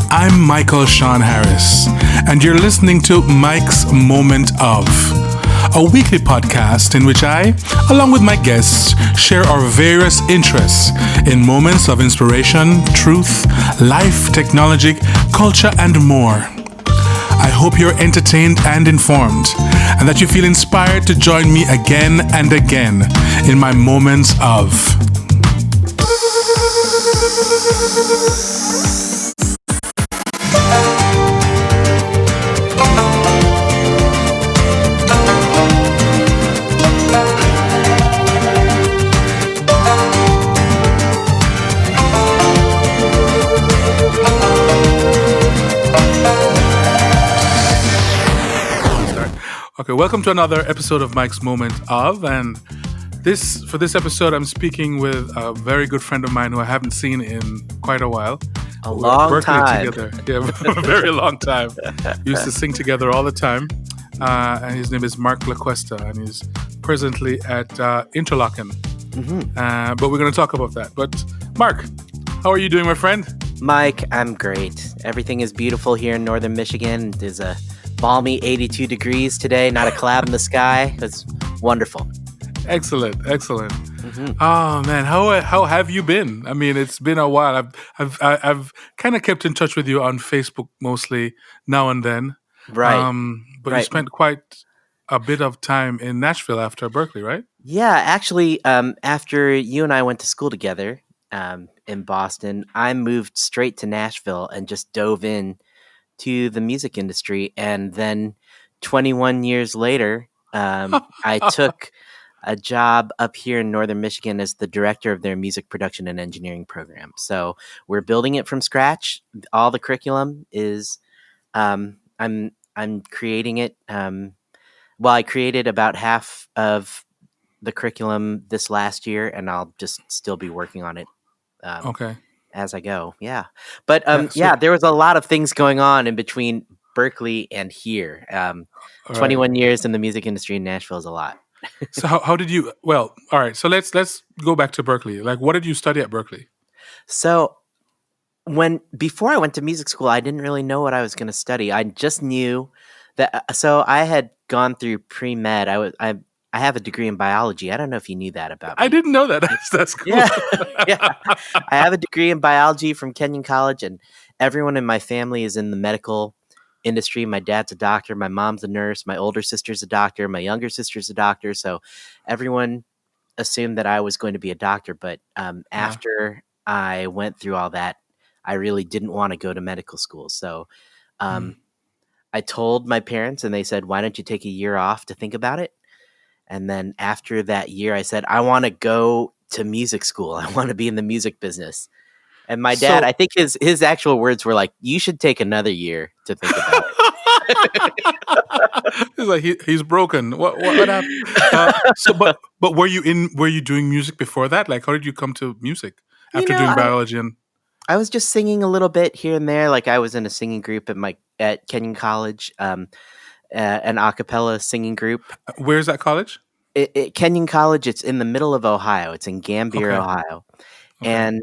I'm Michael Sean Harris, and you're listening to Mike's Moment of, a weekly podcast in which I, along with my guests, share our various interests in moments of inspiration, truth, life, technology, culture, and more. I hope you're entertained and informed, and that you feel inspired to join me again and again in my moments of. Okay, welcome to another episode of Mike's Moment of, and for this episode, I'm speaking with a very good friend of mine who I haven't seen in quite a while. A long Berklee time. Together. Yeah, a very long time. We used to sing together all the time. And his name is Marc Lacuesta, and he's presently at Interlochen. Mm-hmm. But we're going to talk about that. But Marc, how are you doing, my friend? Mike, I'm great. Everything is beautiful here in northern Michigan. There's a balmy 82 degrees today, not a cloud in the sky. It's wonderful. Excellent. Mm-hmm. Oh man, how have you been? I mean, it's been a while. I've kind of kept in touch with you on Facebook mostly now and then. Right. But right. You spent quite a bit of time in Nashville after Berklee, right? Yeah, actually, after you and I went to school together in Boston, I moved straight to Nashville and just dove in to the music industry. And then 21 years later, I took a job up here in northern Michigan as the director of their music production and engineering program. So we're building it from scratch. All the curriculum is I'm creating it. I created about half of the curriculum this last year, and I'll just still be working on it. Okay. As I go. Yeah. But so- there was a lot of things going on in between Berklee and here. 21 years in the music industry in Nashville is a lot. So how did you? Well, all right. So let's go back to Berklee. Like, what did you study at Berklee? So before I went to music school, I didn't really know what I was going to study. I just knew that. So I had gone through pre-med. I have a degree in biology. I don't know if you knew that about me. I didn't know that. That's cool. Yeah. I have a degree in biology from Kenyon College, and everyone in my family is in the medical industry. My dad's a doctor. My mom's a nurse. My older sister's a doctor. My younger sister's a doctor. So everyone assumed that I was going to be a doctor. But after I went through all that, I really didn't want to go to medical school. So I told my parents, and they said, "Why don't you take a year off to think about it?" And then after that year, I said, I want to go to music school. I want to be in the music business. And my dad, I think his actual words were like, "You should take another year to think about it." He's like, he's broken. What happened? But were you doing music before that? Like, how did you come to music after doing biology? I was just singing a little bit here and there. Like, I was in a singing group at Kenyon College. An a cappella singing group. Where's that college? Kenyon College. It's in the middle of Ohio. It's in Gambier, Ohio. Okay. And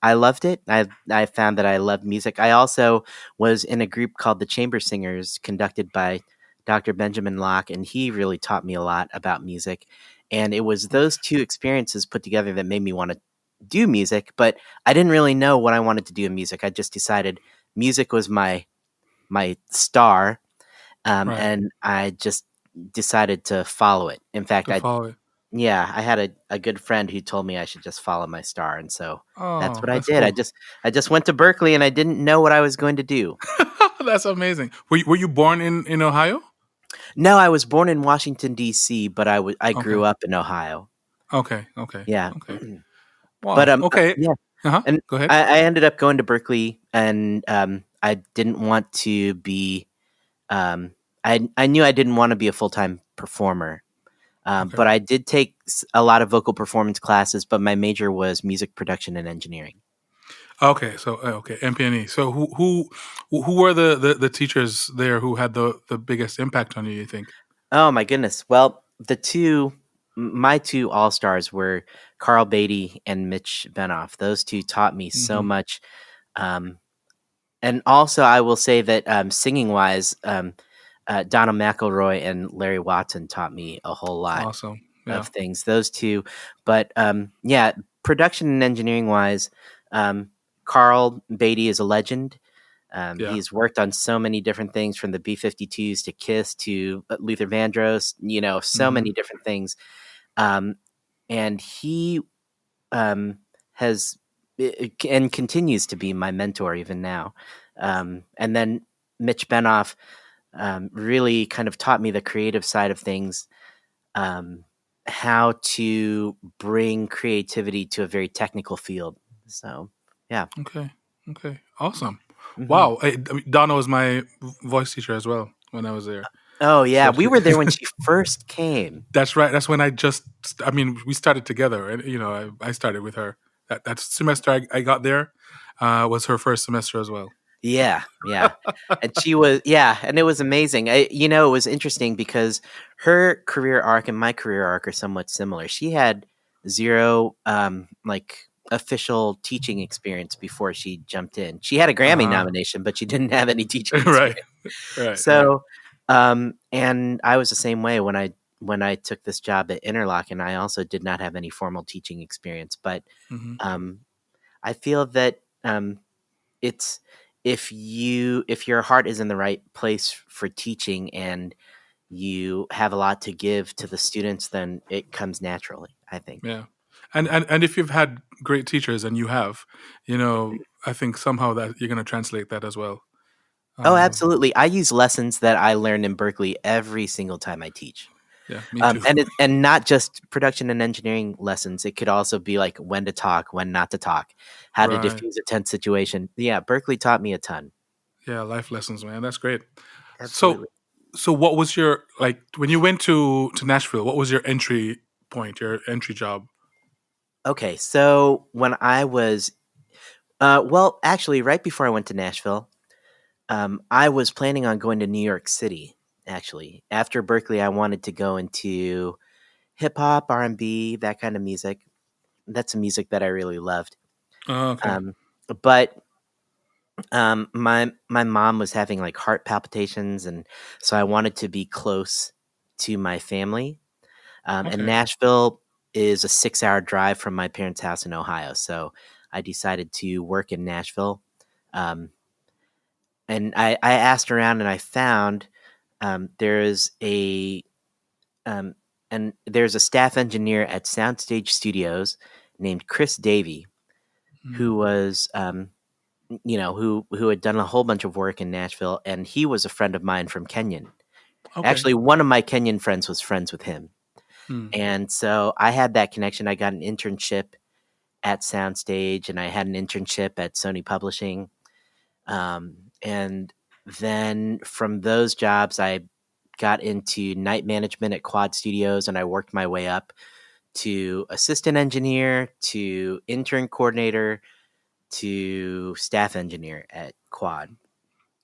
I loved it. I found that I loved music. I also was in a group called the Chamber Singers, conducted by Dr. Benjamin Locke, and he really taught me a lot about music. And it was those two experiences put together that made me want to do music, but I didn't really know what I wanted to do in music. I just decided music was my star. And I just decided to follow it. In fact, I had a good friend who told me I should just follow my star, and so that's what I did. Cool. I just went to Berklee, and I didn't know what I was going to do. That's amazing. Were you born in Ohio? No, I was born in Washington D.C., but I grew up in Ohio. Okay. Yeah. Okay. Wow. But okay. Yeah. Uh-huh. And go ahead. I ended up going to Berklee, and I didn't want to be. I knew I didn't want to be a full-time performer, but I did take a lot of vocal performance classes, but my major was music production and engineering. Okay, so MP&E. So who were the teachers there who had the biggest impact on you? You think? Oh my goodness! Well, my two all-stars were Carl Beatty and Mitch Benoff. Those two taught me so much. And also, I will say that singing wise, Donna McElroy and Larry Watson taught me a whole lot Awesome. of Yeah. things. Those two, but yeah, production and engineering wise, um, Carl Beatty is a legend. Yeah. He's worked on so many different things, from the B-52s to Kiss to Luther Vandross. So Hmm. many different things. Um, and he um, has and continues to be my mentor even now. And then Mitch Benoff really kind of taught me the creative side of things, um, how to bring creativity to a very technical field. So, yeah. Okay. Okay. Awesome. Hmm. Wow. I mean, Donna was my voice teacher as well when I was there. Oh, yeah. So We were there when she first came. that's right. That's when I mean, we started together, and I started with her. That semester I got there was her first semester as well. Yeah, yeah. And and it was amazing. It was interesting because her career arc and my career arc are somewhat similar. She had zero like official teaching experience before she jumped in. She had a Grammy Uh nomination, but she didn't have any teaching huh. Right. experience. Right. Right. So, and I was the same way when I took this job at Interlochen. I also did not have any formal teaching experience, but Hmm. um I feel that it's if your heart is in the right place for teaching and you have a lot to give to the students, then it comes naturally, I think. Yeah. And if you've had great teachers, and you have, I think somehow that you're going to translate that as well. Oh, Um, absolutely. I use lessons that I learned in Berklee every single time I teach. yeah. Me too. And not just production and engineering lessons. It could also be like when to talk, when not to talk, how to Right. diffuse a tense situation. Yeah, Berklee taught me a ton. Yeah. Life lessons, man. That's great. So Absolutely. so what was your, like, when you went to Nashville? What was your entry point? Your entry job? Okay, so when I was well, actually, right before I went to Nashville, I was planning on going to New York City. Actually, after Berkeley, I wanted to go into hip hop, R&B, that kind of music. That's a music that I really loved. Oh, okay. Um, but my mom was having like heart palpitations, and so I wanted to be close to my family. And Okay. Nashville is a 6-hour drive from my parents' house in Ohio, so I decided to work in Nashville. Um, and I asked around, and I found there's a there's a staff engineer at Soundstage Studios named Chris Davey, Mm. who was who had done a whole bunch of work in Nashville, and he was a friend of mine from Kenyon. Okay. Actually, one of my Kenyon friends was friends with him, Mm. and so I had that connection. I got an internship at Soundstage, and I had an internship at Sony Publishing. And then from those jobs, I got into night management at Quad Studios, and I worked my way up to assistant engineer, to intern coordinator, to staff engineer at Quad.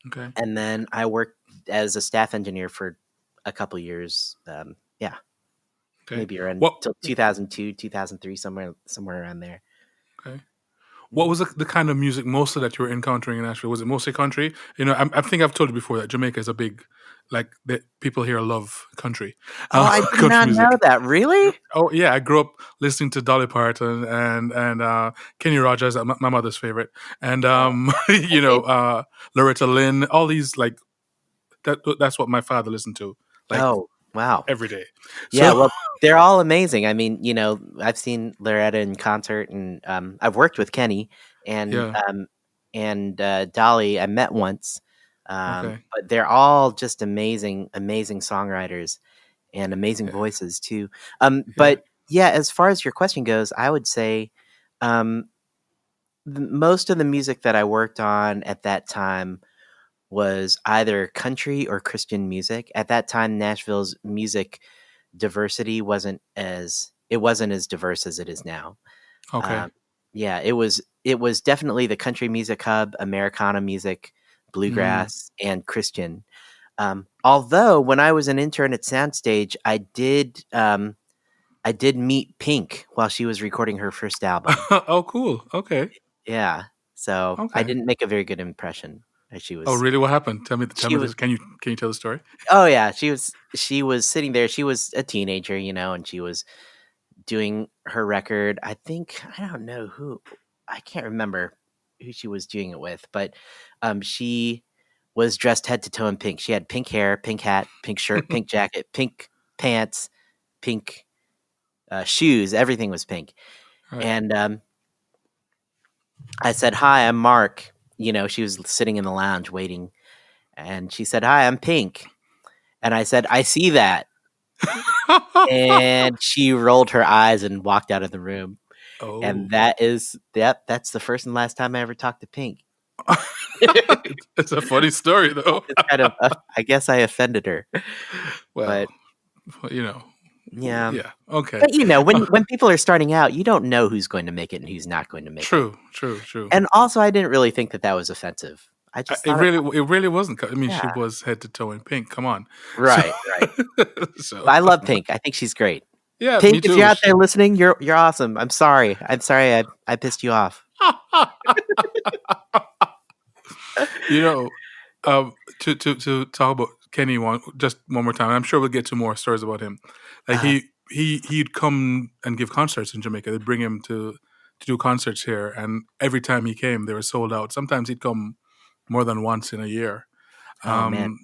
Okay. And then I worked as a staff engineer for a couple years. Yeah, Okay. maybe around What? till 2002, 2003, somewhere around there. Okay. What Mhm. was the kind of music mostly that you were encountering in Nashville? Was it mostly country? I think I've told you before that Jamaica is a big, like, the people here love country, Oh, I did country not know music. that. Really? Oh yeah, I grew up listening to Dolly Parton and Kenny Rogers, my mother's favorite, and Oh, okay. Loretta Lynn. All these, like, that's what my father listened to, like, Oh, wow. every day. Yeah, So well, they're all amazing. I mean, I've seen Loretta in concert, and I've worked with Kenny and yeah, Dolly. I met once, okay, but they're all just amazing, amazing songwriters and amazing yeah, voices too. yeah, But yeah, as far as your question goes, I would say um, most of the music that I worked on at that time was either country or Christian music. At that time, Nashville's music diversity wasn't as diverse as it is now. okay, Um, yeah, it was definitely the country music hub, Americana music, mm, bluegrass, and Christian. Although when I was an intern at Soundstage, I did meet Pink while she was recording her first album. oh cool, okay, Yeah, so I okay. didn't make a very good impression. She Oh, was really? What happened? Tell she me was this. Can you tell the story? oh yeah, she was sitting there. She was a teenager, and she was doing her record. I think I don't know who, I can't remember who she was doing it with, but she was dressed head to toe in pink. She had pink hair, pink hat, pink shirt, pink jacket, pink pants, pink shoes. Everything was pink. Right. And I said, "Hi, I'm Mark." She was sitting in the lounge waiting, and she said, "Hi, I'm Pink." And I said, "I see that." And she rolled her eyes and walked out of the room. Oh. And that's the first and last time I ever talked to Pink. It's a funny story, though. It's kind of, I guess I offended her, Well, but you know, yeah. yeah. Okay. But when people are starting out, you don't know who's going to make it and who's not going to make it. True, true, true. And also, I didn't really think that was offensive. I just It thought it, really wasn't. I mean, she yeah, was head to toe in pink. Come on. So, right, right. so I love Pink. I think she's great. yeah, me Pink, if too. you're out there listening, you're awesome. I'm sorry. I pissed you off. You know, to talk about Kenny just one more time. I'm sure we'll get to more stories about him. Like Uh, he'd come and give concerts in Jamaica. They'd bring him to do concerts here, and every time he came, they were sold out. Sometimes he'd come more than once in a year. oh man.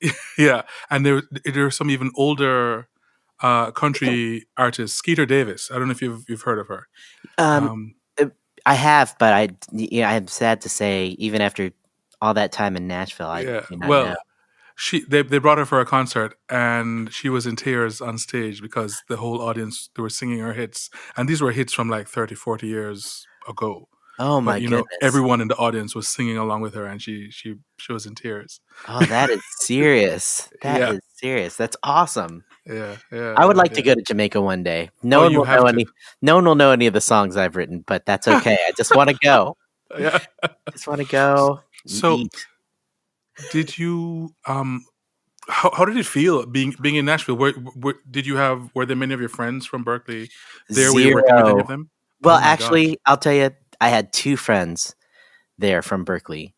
Um, yeah, and there were some even older country artist, Skeeter Davis. I don't know if you've heard of her. Um, Um, I have, but I'm sad to say, even after all that time in Nashville, I yeah, do not know. well, they brought her for a concert, and she was in tears on stage because the whole audience, they were singing her hits, and these were hits from like 30, 40 years ago. Oh But my goodness. everyone in the audience was singing along with her, and she was in tears. Oh, that is serious. That Yeah, is serious. That's awesome. yeah, yeah, I would yeah, like to yeah. go to Jamaica one day. Oh, you have to. No one will know any of the songs I've written, but that's okay. I just want to go. Yeah. Just want to go and So, eat. did you how did it feel being in Nashville? Were there many of your friends from Berklee there? Were you working with any of Zero. them? Well, Oh my gosh. actually, I'll tell you, I had two friends there from Berkeley.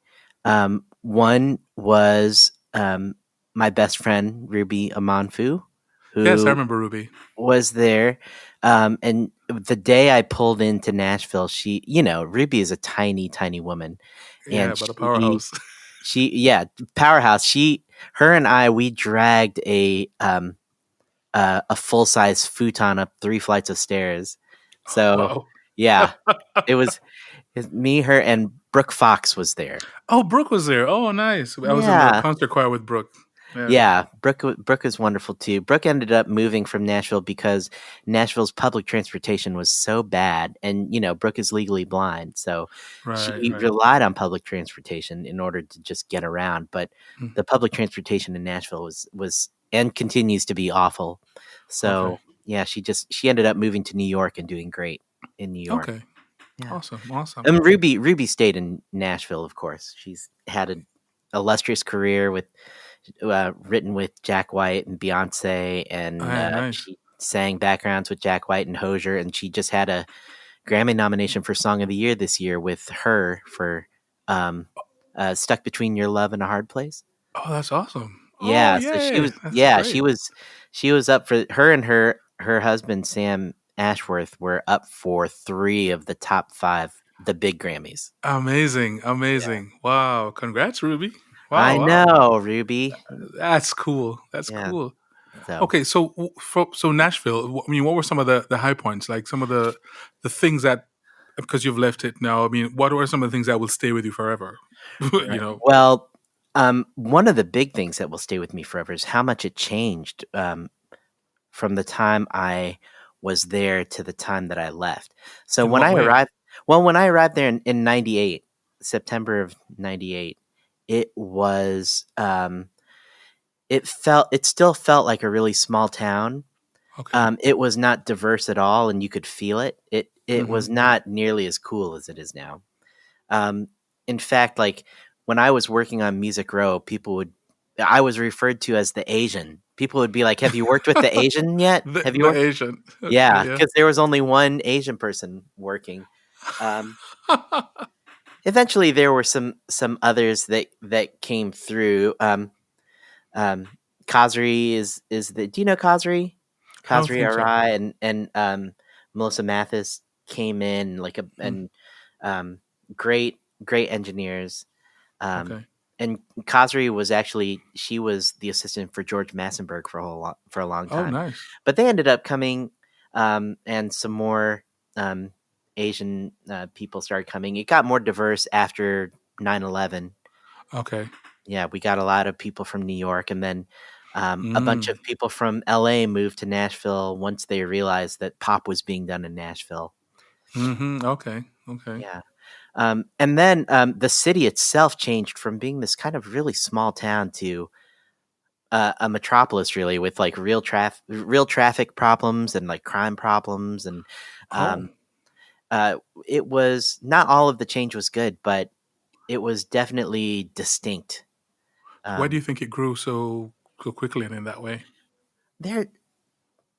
One was my best friend, Ruby Amanfu, Yes, I who remember Ruby. was there. And the day I pulled into Nashville, Ruby is a tiny, tiny woman. Yeah, And but a powerhouse. yeah, powerhouse. Her and I, we dragged a full size futon up 3 flights of stairs. Oh, So wow. yeah, it's me, her, and Brooke Fox was there. Oh, Brooke was there. Oh, nice. I was in the Yeah. concert choir with Brooke. Yeah. Yeah, Brooke is wonderful too. Brooke ended up moving from Nashville because Nashville's public transportation was so bad, and Brooke is legally blind, so Right, she right. relied on public transportation in order to just get around. But Mm, the public transportation in Nashville was and continues to be awful. okay. So yeah, she ended up moving to New York and doing great in New York. Okay. Yeah, Awesome. Awesome. and Ruby stayed in Nashville, of course. She's had an illustrious career with written with Jack White and Beyonce, and Nice. she sang backgrounds with Jack White and Hozier, and she just had a Grammy nomination for Song of the Year this year with her for um, "Stuck Between Your Love and a Hard Place." Oh, that's awesome. Oh, Yeah, so yay. That's great. she was up for her, and her husband Sam Ashworth were up for 3 of the top 5, the big Grammys. Amazing. Yeah, Amazing. Wow. Congrats, Ruby. I Wow, wow. know, Ruby. That's cool. That's Yeah, cool. so. Okay, so Nashville. I mean, what were some of the high points? Like some of the things that, because you've left it now. I mean, what are some of the things that will stay with you forever? Right. you know. Well, one of the big things that will stay with me forever is how much it changed from the time I was there to the time that I left. So In what way? when I arrived there in '98, September of '98, it was it still felt like a really small town. Okay. It was not diverse at all, and you could feel it. It Mm-hmm. was not nearly as cool as it is now. Um, in fact, like when I was working on Music Row, I was referred to as the Asian. People would be like, "Have you worked with the Asian yet? Have you The worked?" Asian. Okay. Yeah, Yeah. because there was only one Asian person working. Um, eventually there were some others that came through. Kazri is the. Do you know Kazri? I don't Kazri think so. Arai and Melissa Mathis came in Hmm. and um, great engineers. Um, Okay. and Kazri was actually she was the assistant for George Massenburg for a long Oh, time, nice. but they ended up coming, and some more um, Asian people started coming. It got more diverse after 9/11. Okay. Yeah, we got a lot of people from New York, and then a bunch Mm. of people from LA moved to Nashville once they realized that pop was being done in Nashville. Mm-hmm. Okay. Okay. Yeah. And then the city itself changed from being this kind of really small town to a metropolis, really, with like real traffic problems and like crime problems, and Oh, um, uh, it was not all of the change was good, but it was definitely distinct. why do you Um, think it grew so quickly and in that way? there,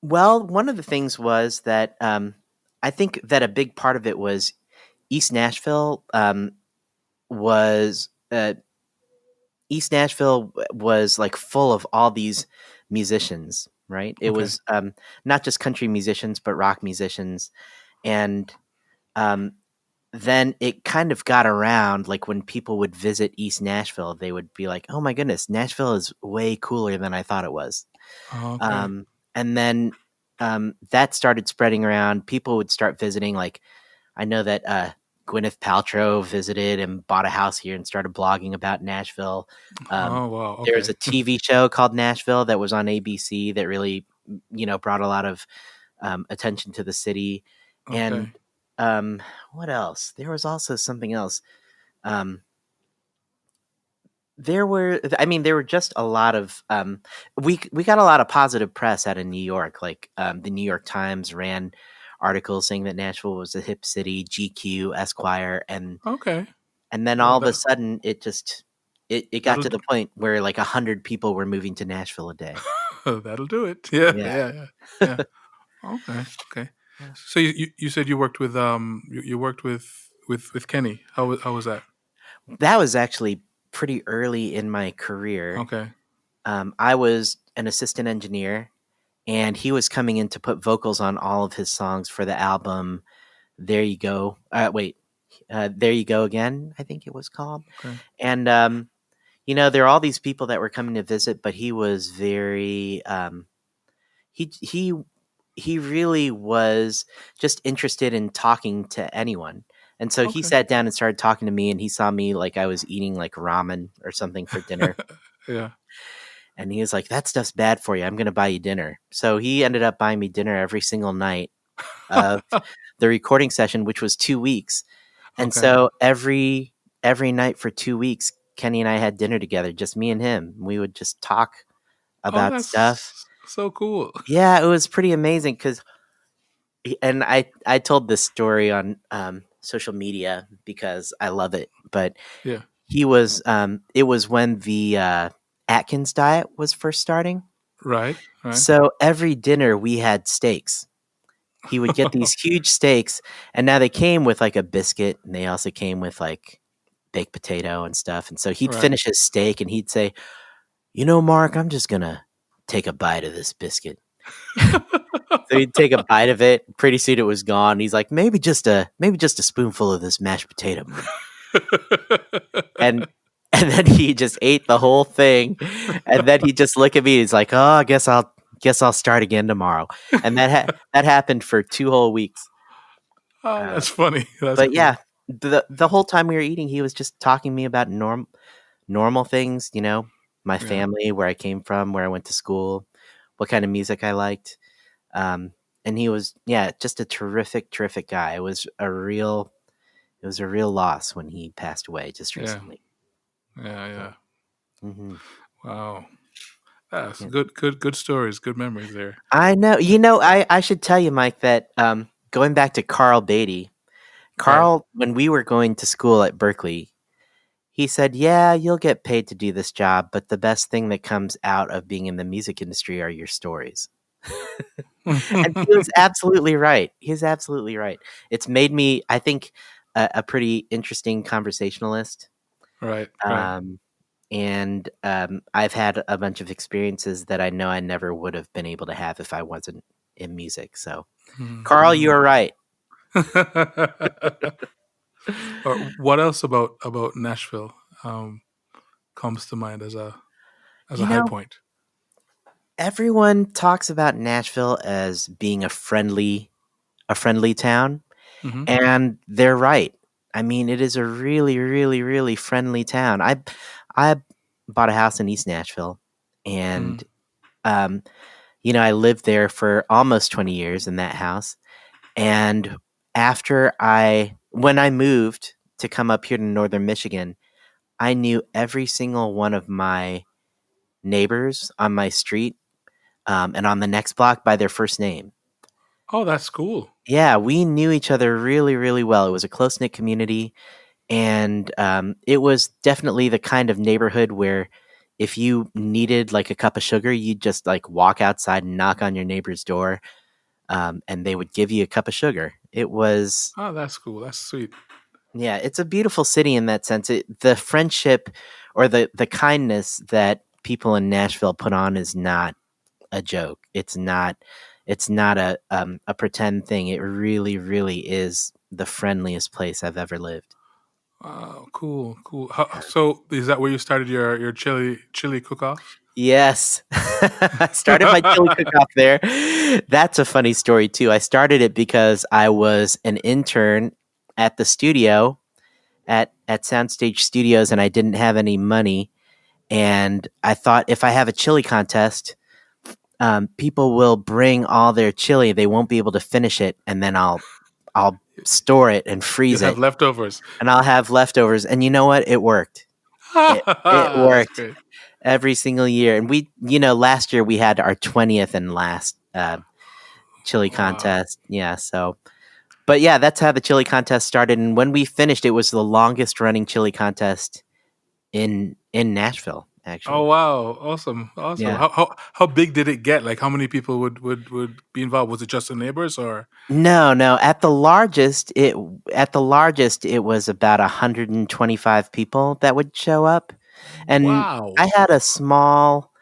well, one of the things was that I think that a big part of it was East Nashville was East Nashville was like full of all these musicians, right? It Okay. was not just country musicians, but rock musicians. And um, then it kind of got around like when people would visit East Nashville, they would be like, oh my goodness, Nashville is way cooler than I thought it was. Okay. Um, and then that started spreading around. People would start visiting. Like I know that Gwyneth Paltrow visited and bought a house here and started blogging about Nashville. Um, Oh, wow. there was Okay. a TV show called Nashville that was on ABC that really, brought a lot of attention to the city. And Okay. um, what else? There was also something else. Um, there were just a lot of we got a lot of positive press out of New York. Like the New York Times ran articles saying that Nashville was a hip city, GQ, Esquire, Okay. and then Well, all of a sudden it got that'll to the point where like 100 people were moving to Nashville a day. that'll do it. Yeah. Yeah. Yeah. Yeah. Yeah. Okay. Okay. Yeah. So you said you worked with you worked with Kenny. How was that? That was actually pretty early in my career. Okay. I was an assistant engineer, and he was coming in to put vocals on all of his songs for the album. There you go. There you go again. I think it was called. Okay. And there are all these people that were coming to visit, but he was very he he he really was just interested in talking to anyone. And so he Okay. sat down and started talking to me, and he saw me like I was eating like ramen or something for dinner. Yeah. And he was like, "That stuff's bad for you. I'm going to buy you dinner." So he ended up buying me dinner every single night of the recording session, which was 2 weeks. And Okay. so every night for 2 weeks, Kenny and I had dinner together, just me and him. We would just talk Oh, about stuff. that's so cool. Yeah, it was pretty amazing because, and I told this story on social media because I love it. But Yeah. it was when the Atkins diet was first starting. Right. Right. So every dinner we had steaks. He would get these huge steaks, and now they came with like a biscuit, and they also came with like baked potato and stuff. And so he'd Right. finish his steak and he'd say, Mark, I'm just gonna take a bite of this biscuit. So he'd take a bite of it. Pretty soon it was gone. He's like, maybe just a spoonful of this mashed potato, Mark. And and then he just ate the whole thing. And then he'd just look at me. He's like, "Oh, I guess I'll start again tomorrow." And that happened for 2 whole weeks. Oh, Uh, that's funny. That's but cool. yeah, the whole time we were eating, he was just talking to me about normal things, my Yeah. family, where I came from, where I went to school, what kind of music I liked. Um, and he was, yeah, just a terrific, terrific guy. It was a real loss when he passed away just Yeah. recently. Yeah. Yeah. Yeah. hmm Wow. That's yeah. good stories. Good memories there. I know. I should tell you, Mike, that going back to Carl Beatty, Right. Carl, when we were going to school at Berklee, he said, "Yeah, you'll get paid to do this job, but the best thing that comes out of being in the music industry are your stories." And he was absolutely right. He's absolutely right. It's made me, I think, a pretty interesting conversationalist. Right. Right. Um, and I've had a bunch of experiences that I know I never would have been able to have if I wasn't in music. So, Carl, you Mm-hmm. are right. Or what else about Nashville um, comes to mind as a You high know, point? everyone talks about Nashville as being a friendly town, Hmm. and they're right. I mean, it is a really, really, really friendly town. I bought a house in East Nashville, and Mm. um, I lived there for almost 20 years in that house. And when I moved to come up here to Northern Michigan, I knew every single one of my neighbors on my street, and on the next block by their first name. Oh, that's cool. Yeah, we knew each other really, really well. It was a close knit community, and it was definitely the kind of neighborhood where if you needed like a cup of sugar, you'd just like walk outside and knock on your neighbor's door, and they would give you a cup of sugar. It was, Oh, that's cool. That's sweet. yeah, it's a beautiful city in that sense. The friendship or the kindness that people in Nashville put on is not a joke. It's not a pretend thing. It really, really is the friendliest place I've ever lived. Oh, cool, cool. So, is that where you started your chili cook-offs? Yes. I started my chili cook-off there. That's a funny story too. I started it because I was an intern at the studio at Soundstage Studios, and I didn't have any money. And I thought if I have a chili contest, people will bring all their chili. They won't be able to finish it, and then I'll store it and You'll freeze have it, leftovers. and I'll have leftovers. And you know what? It worked. It That's worked great. every single year. And last year we had our 20th and last chili Wow. contest. Yeah. So, but yeah, that's how the chili contest started. And when we finished, it was the longest running chili contest in Nashville. Oh Actually, wow. Awesome. Awesome. yeah. How big did it get? Like how many people would be involved? Was it just the neighbors or No, no. At the largest it was about 125 people that would show up, and wow. I had a small.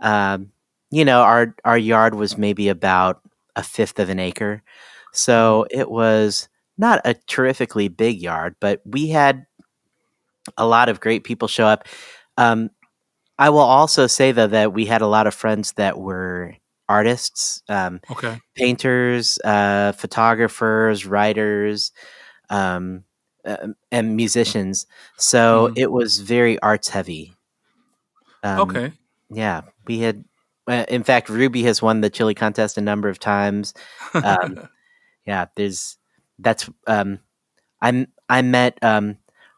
Um, our yard was maybe about a fifth of an acre, Mhm. so it was not a terrifically big yard, but we had a lot of great people show up. Um, I will also say though that we had a lot of friends that were artists, Okay. painters, photographers, writers, um, and musicians. So Mhm. it was very arts heavy. Um, Okay. yeah, we had. In fact, Ruby has won the chili contest a number of times. Um, yeah, that's I met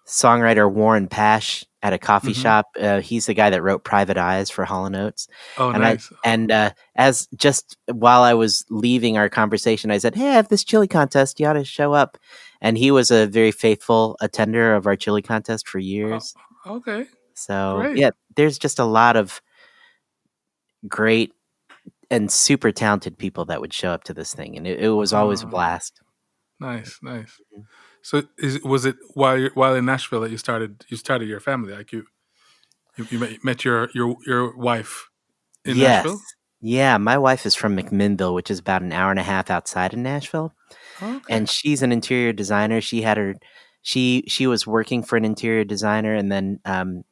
songwriter Warren Pash at a coffee Mhm. shop. He's the guy that wrote "Private Eyes" for Hall and Oates, Oh, and I nice. and as just while I was leaving our conversation, I said, "Hey, I have this chili contest. You ought to show up." And he was a very faithful attender of our chili contest for Oh, years. okay. So Great. yeah, there's just a lot of great and super talented people that would show up to this thing, and it was always a Uh, blast. nice, nice. So was it while in Nashville that you started your family? Like you met your wife in Nashville? Yes. Yeah, my wife is from McMinnville, which is about an hour and a half outside of Nashville, Okay. and she's an interior designer. She was working for an interior designer, and then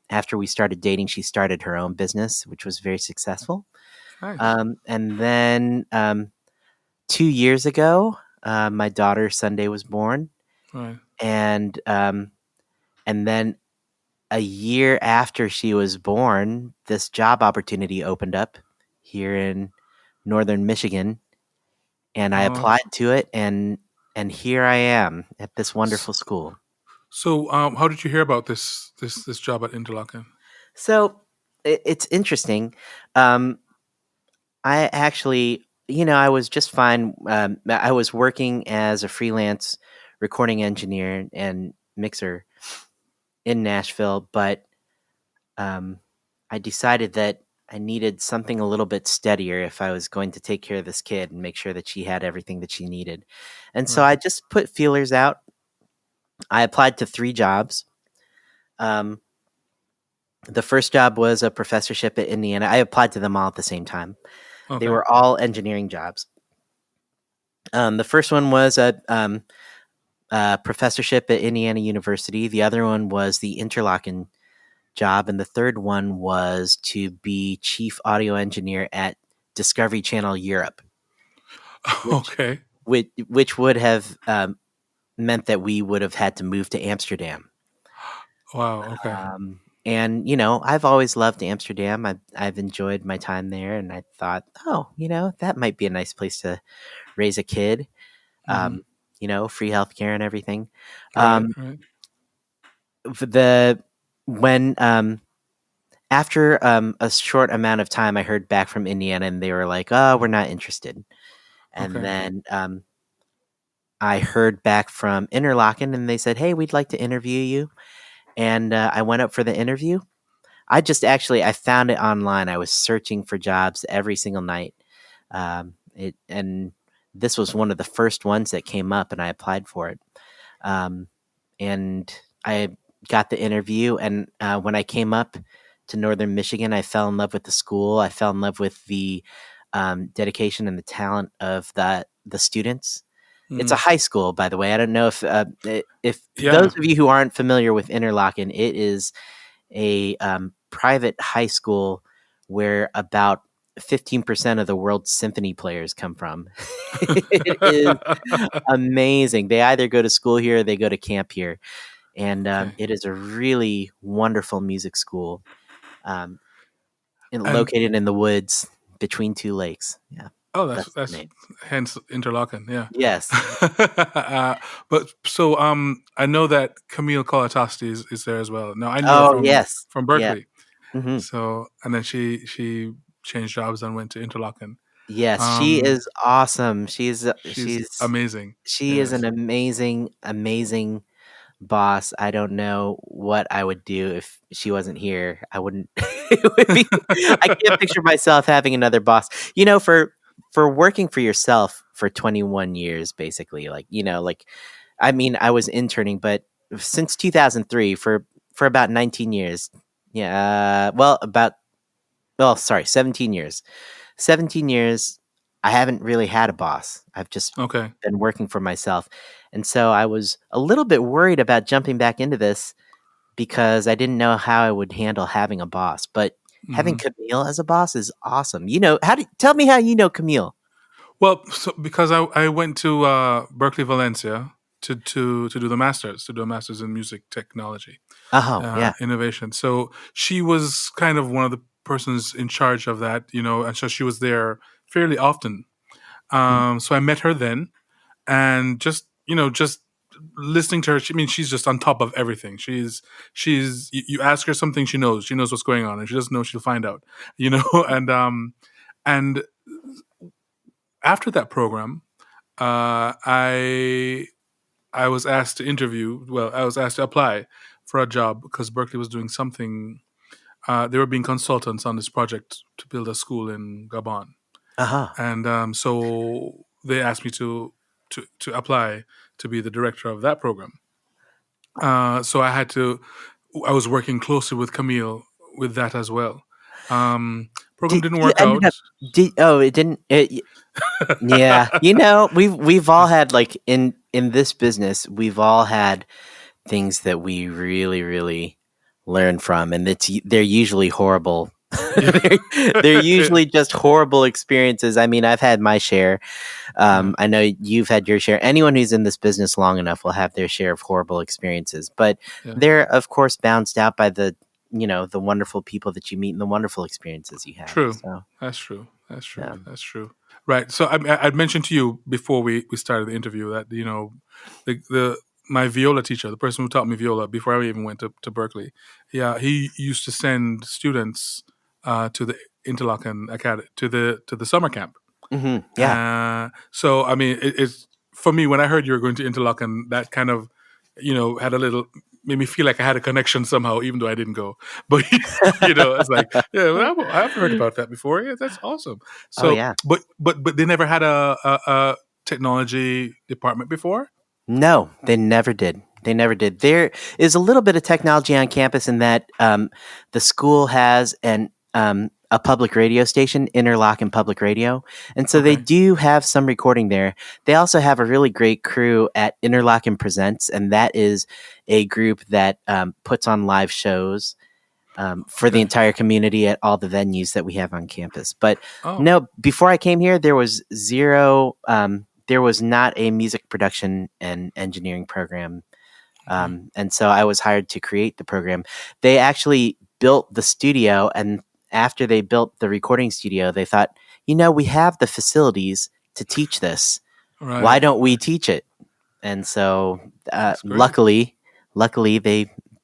after we started dating, she started her own business, which was very successful. Nice. And then 2 years ago, my daughter Sunday was born, Right. and then a year after she was born, this job opportunity opened up here in Northern Michigan, and I Oh, applied to it, and here I am at this wonderful school. so how did you hear about this job at Interlochen? So it's interesting. Um, I actually, I was just fine. I was working as a freelance recording engineer and mixer in Nashville, but um, I decided that I needed something a little bit steadier if I was going to take care of this kid and make sure that she had everything that she needed. And so Right. I just put feelers out I applied to 3 jobs. Um, the first job was a professorship at Indiana. I applied to them all at the same time. They Okay. were all engineering jobs. The first one was a professorship at Indiana University. The other one was the Interlochen job, and the third one was to be chief audio engineer at Discovery Channel Europe, which Okay. which would have meant that we would have had to move to Amsterdam. Wow. Okay. And I've always loved Amsterdam. I've enjoyed my time there, and I thought, oh, that might be a nice place to raise a kid. Hmm. Um, free healthcare and everything. Right. Um, Right. the when After a short amount of time, I heard back from Indiana, and they were like, "Oh, we're not interested." And Okay. then I heard back from Interlochen, and they said, "Hey, we'd like to interview you." And I went up for the interview. I found it online. I was searching for jobs every single night. And this was one of the first ones that came up, and I applied for it. Um, and I got the interview. And when I came up to Northern Michigan, I fell in love with the school. I fell in love with the dedication and the talent of the students. It's a Mm. high school, by the way. I don't know if for Yeah. those of you who aren't familiar with Interlochen, it is a private high school where about 15% of the world's symphony players come from. It is amazing. They either go to school here or they go to camp here. And Okay. it is a really wonderful music school, um, and And located in the woods between 2 lakes. Yeah, oh, that's the that's name. hence Interlaken. Yeah. Yes. But so I know that Camille Colatasti is there as well. Now I knew her Oh, yes. from Yeah. Berkeley. Mhm. So and then she changed jobs and went to Interlaken. Yes, she Um, is awesome. She's she's amazing. she is Yes. an amazing, amazing boss. I don't know what I would do if she wasn't here. I wouldn't. It would be. I can't picture myself having another boss. For working for yourself for 21 years, basically, I mean, I was interning, but since 2003 for about 19 years. Yeah, sorry, 17 years. 17 years, I haven't really had a boss. I've just Okay. been working for myself. And so I was a little bit worried about jumping back into this because I didn't know how I would handle having a boss. But having Hmm. Camille as a boss is awesome. Tell me how you know Camille. Well, so because I went to Berkeley Valencia to do the masters, to do a masters in music technology, Oh, yeah. innovation. So she was kind of one of the persons in charge of that, and so she was there fairly often. Mm. So I met her then, and just listening to her. I mean, she's just on top of everything. She's you ask her something, she knows what's going on, and she doesn't know, she'll find out, and after that program, I was asked to interview. Well, I was asked to apply for a job because Berkeley was doing something. They were being consultants on this project to build a school in Gabon, Uh-huh. and so they asked me to apply to be the director of that program. So I was working closely with Camille with that as well. Program didn't You work ended out. up it didn't yeah. We've all had, like, in this business, we've all had things that we really, really learn from, and they're usually horrible. Yeah. They're usually just horrible experiences. I mean, I've had my share. Yeah. I know you've had your share. Anyone who's in this business long enough will have their share of horrible experiences, but Yeah. they're, of course, balanced out by the wonderful people that you meet and the wonderful experiences you have. True. So, That's true. That's true. um, That's true. Right. So I'd mentioned to you before we started the interview that the my viola teacher, the person who taught me viola before I even went to Berkeley, yeah, he used to send students to the Interlochen Academy to the summer camp. yeah. So I mean, it's for me when I heard you were going to Interlochen, that kind of had a little made me feel like I had a connection somehow, even though I didn't go. But it's like, yeah, well, I've heard about that before. Yeah, that's awesome. Oh, So, yeah. but they never had a technology department before. No, they never did. They never did. There is a little bit of technology on campus in that the school has a public radio station, Interlochen Public Radio, and so they Okay. do have some recording there. They also have a really great crew at Interlochen Presents, and that is a group that puts on live shows for the Okay. entire community at all the venues that we have on campus. But Oh. no, before I came here, there was zero. There was not a music production and engineering program, Okay. and so I was hired to create the program. They actually built the studio, and after they built the recording studio, they thought, we have the facilities to teach this. Why Right. don't we teach it? And so, That's great. luckily,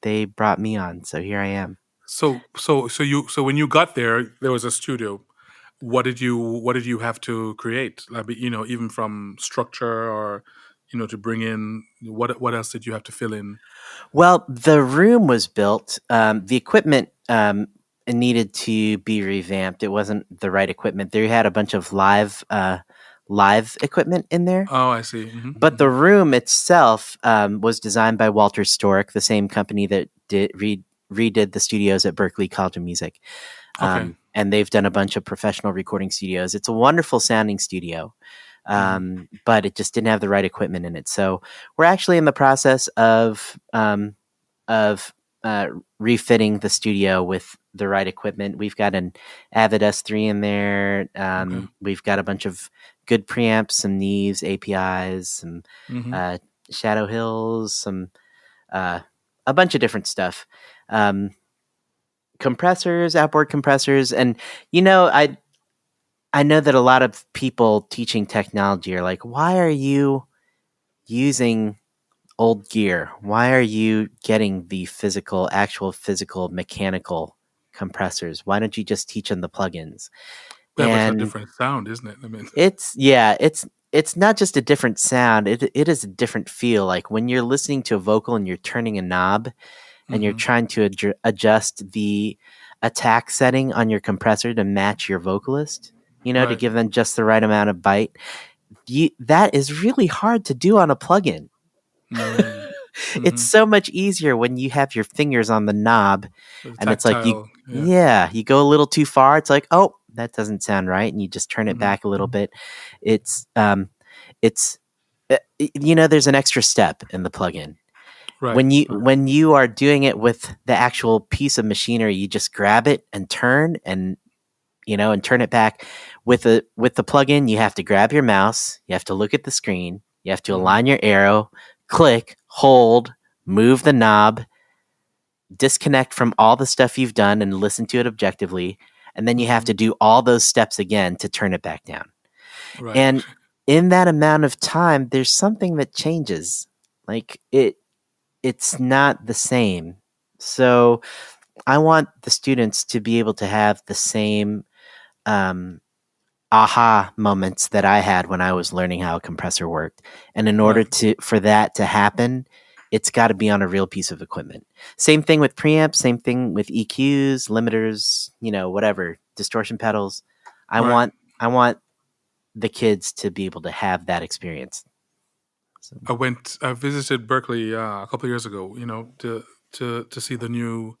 they brought me on. So here I am. So when you got there was a studio. What did you have to create? I mean, even from structure or to bring in what else did you have to fill in? Well, the room was built. The equipment needed to be revamped. It wasn't the right equipment. They had a bunch of live equipment in there, Oh, I see. but the room itself was designed by Walter Stork, the same company that redid the studios at Berklee College of Music. Okay. And they've done a bunch of professional recording studios. It's a wonderful sounding studio, but it just didn't have the right equipment in it. So we're actually in the process of refitting the studio with the right equipment. We've got an Avid S3 in there. Okay. We've got a bunch of good preamps, some Neves APIs, some Shadow Hills, some a bunch of different stuff. Compressors, outboard compressors, and I know that a lot of people teaching technology are like, why are you using old gear? Why are you getting the actual physical mechanical compressors? Why don't you just teach them the plugins? Yeah, but it's a And different sound, isn't it? I mean, it's not just a different sound. It is a different feel. Like when you're listening to a vocal and you're turning a knob and you're trying to adjust the attack setting on your compressor to match your vocalist, to right. give them just the right amount of bite. That is really hard to do on a plugin. It's Mm-hmm. so much easier when you have your fingers on the knob The and it's like tactile. Yeah. you go a little too far. It's like, oh, that doesn't sound right. And you just turn it back a little bit. It's, it's, there's an extra step in the plugin. Right. When you are doing it with the actual piece of machinery, you just grab it and turn and turn it back. With the plugin, you have to grab your mouse, you have to look at the screen, you have to align your arrow, click, hold, move the knob, disconnect from all the stuff you've done and listen to it objectively, and then you have to do all those steps again to turn it back down. Right. And in that amount of time, there's something that changes. Like it's not the same. So I want the students to be able to have the same aha moments that I had when I was learning how a compressor worked. And in order for that to happen, it's got to be on a real piece of equipment. Same thing with preamps, same thing with EQs, limiters, whatever, distortion pedals. I want the kids to be able to have that experience. So. I visited Berkeley a couple of years ago, to see the new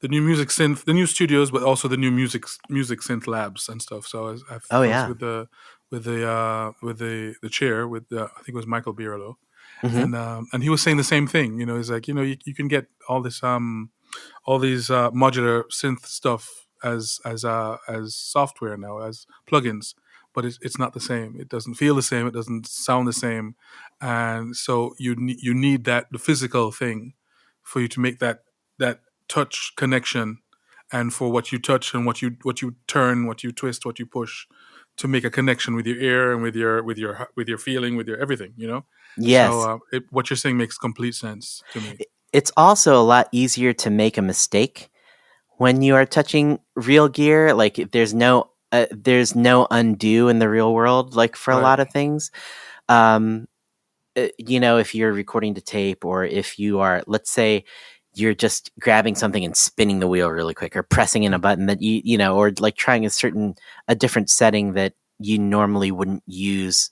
music synth, the new studios, but also the new music synth labs and stuff. So I was with the chair with I think it was Michael Birlo, and he was saying the same thing. He's like, you can get all these modular synth stuff as software now, as plugins, but it's not the same. It doesn't feel the same. It doesn't sound the same, and so you need the physical thing for you to make that touch connection, and for what you touch and what you turn, what you twist, what you push, to make a connection with your ear and with your feeling, with your everything. Yes. So what you're saying makes complete sense to me. It's also a lot easier to make a mistake when you are touching real gear. Like there's no undo in the real world, like for a lot of things. If you're recording to tape, or if you are, let's say you're just grabbing something and spinning the wheel really quick, or pressing in a button that or like trying a different setting that you normally wouldn't use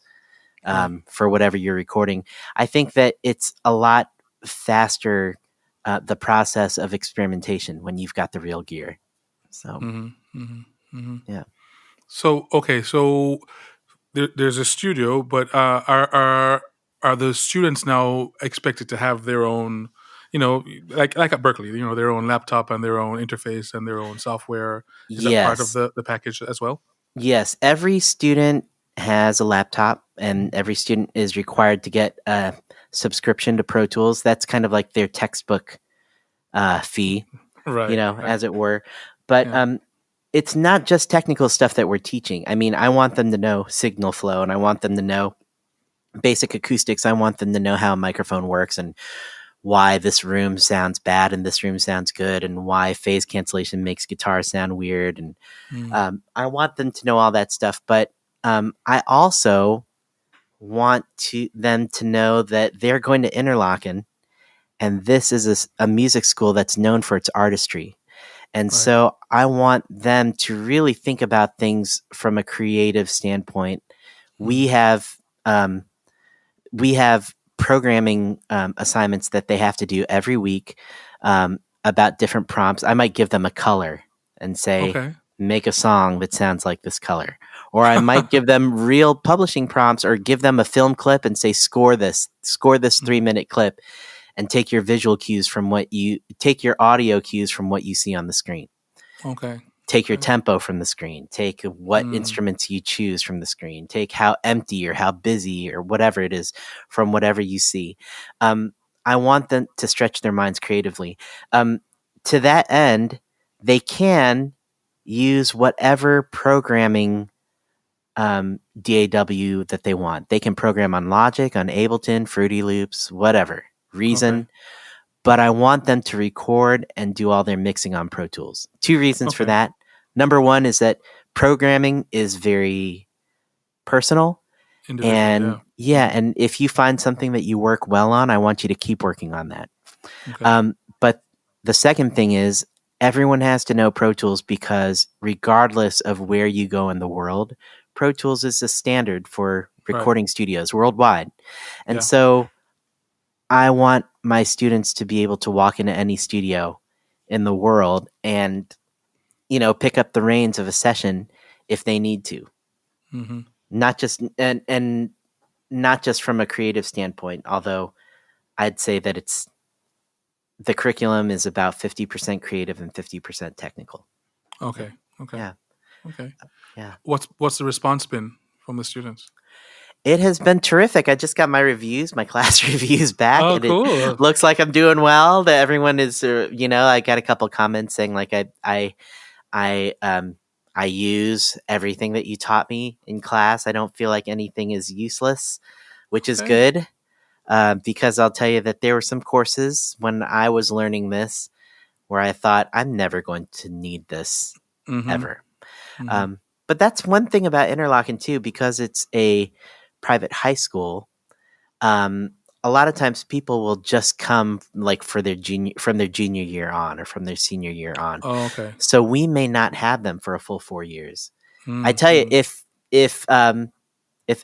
for whatever you're recording. I think that it's a lot faster the process of experimentation when you've got the real gear. So, yeah. So okay, so there's a studio, but are the students now expected to have their own, like at Berklee, their own laptop and their own interface and their own software? Is that part of Yes. the package as well? Yes. Every student has a laptop, and every student is required to get a subscription to Pro Tools. That's kind of like their textbook fee, Right. as it were. But Yeah. it's not just technical stuff that we're teaching. I mean, I want them to know signal flow, and I want them to know basic acoustics. I want them to know how a microphone works and why this room sounds bad and this room sounds good, and why phase cancellation makes guitar sound weird. And I want them to know all that stuff. But I also want them to know that they're going to Interlochen, and this is a music school that's known for its artistry. And Right. so I want them to really think about things from a creative standpoint. We have programming assignments that they have to do every week about different prompts. I might give them a color and say, Okay. make a song that sounds like this color. Or I might give them real publishing prompts, or give them a film clip and say, score this 3-minute clip, and take your visual cues from take your audio cues from what you see on the screen. Okay. Take your tempo from the screen. Take what instruments you choose from the screen. Take how empty or how busy or whatever it is from whatever you see. I want them to stretch their minds creatively. To that end, they can use whatever programming DAW that they want. They can program on Logic, on Ableton, Fruity Loops, whatever, Reason. Okay. But I want them to record and do all their mixing on Pro Tools. 2 reasons for that. Number one is that programming is very personal. And and if you find something that you work well on, I want you to keep working on that. Okay. But the second thing is, everyone has to know Pro Tools, because regardless of where you go in the world, Pro Tools is a standard for recording studios worldwide. And so I want my students to be able to walk into any studio in the world and, pick up the reins of a session if they need to. Not just and not just from a creative standpoint, although I'd say that the curriculum is about 50% creative and 50% technical. Okay. Yeah. Okay. Yeah. What's the response been from the students? It has been terrific. I just got my class reviews back. Oh, and cool. It looks like I'm doing well. That everyone is, I got a couple comments saying like I use everything that you taught me in class. I don't feel like anything is useless, which is good. Because I'll tell you that there were some courses when I was learning this where I thought, I'm never going to need this ever. But that's one thing about Interlochen too, because it's a private high school. A lot of times people will just come like from their junior year on, or from their senior year on. Oh, okay. So we may not have them for a full 4 years. I tell you, if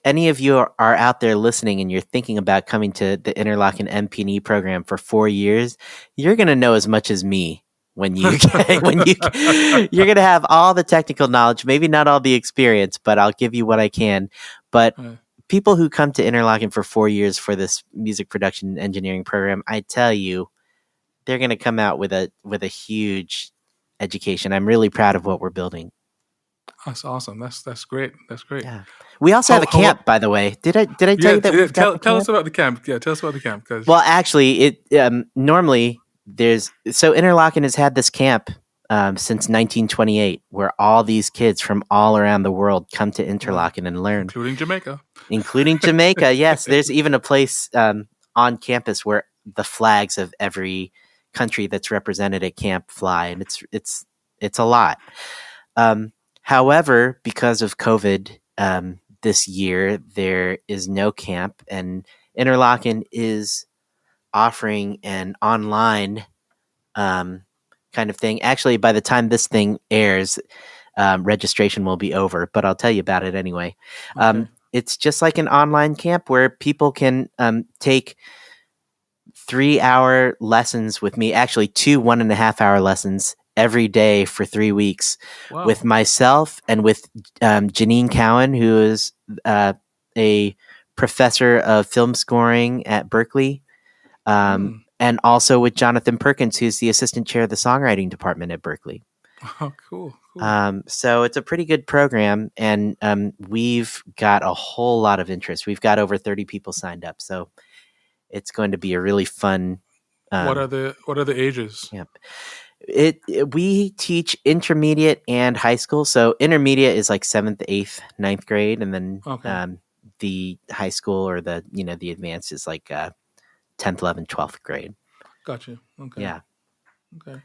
any of you are out there listening and you're thinking about coming to the Interlochen MP&E program for 4 years, you're going to know as much as me when you're going to have all the technical knowledge, maybe not all the experience, but I'll give you what I can. But people who come to Interlochen for 4 years for this music production engineering program, I tell you, they're going to come out with a huge education. I'm really proud of what we're building. That's awesome. That's great. That's great. Yeah. We also have a camp, by the way. Did I tell you that we've got the tell camp? us about the camp. Yeah, tell us about the camp. Well, actually, it normally Interlochen has had this camp since 1928, where all these kids from all around the world come to Interlochen and learn, including Jamaica. Yes, there's even a place on campus where the flags of every country that's represented at camp fly, and it's a lot. However, because of COVID, this year there is no camp, and Interlochen is offering an online kind of thing. Actually, by the time this thing airs, registration will be over, but I'll tell you about it anyway. It's just like an online camp where people can take 3-hour lessons with me, actually 2 1.5-hour lessons every day for 3 weeks with Wow. myself and with Janine Cowan, who is a professor of film scoring at Berklee, Hmm. and also with Jonathan Perkins, who's the assistant chair of the songwriting department at Berklee. Oh, cool. Cool. So it's a pretty good program, and we've got a whole lot of interest. We've got over 30 people signed up, so it's going to be a really fun What are the ages? camp. We teach intermediate and high school. So intermediate is like 7th, 8th, 9th grade, and then Okay. the high school or the advanced is like 10th, 11th, 12th grade. Gotcha. Okay. Yeah, Okay.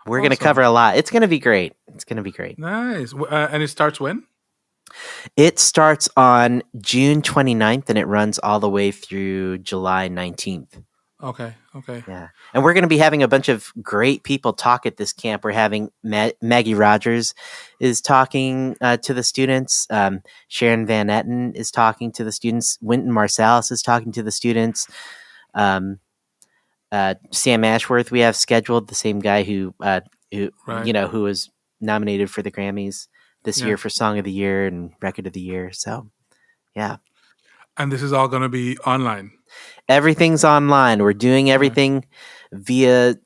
we're going to cover Awesome. a lot. It's going to be great. It's going to be great. Nice. And it starts when? It starts on June 29th and it runs all the way through July 19th. Okay. Okay. Yeah. And we're going to be having a bunch of great people talk at this camp. We're having Maggie Rogers is talking to the students. Sharon Van Etten is talking to the students. Wynton Marsalis is talking to the students. Um, Sam Ashworth we have scheduled, the same guy who Right. who was nominated for the Grammys this Yeah. year for Song of the Year and Record of the Year. So, yeah. And this is all going to be online. Everything's online. We're doing Okay. everything via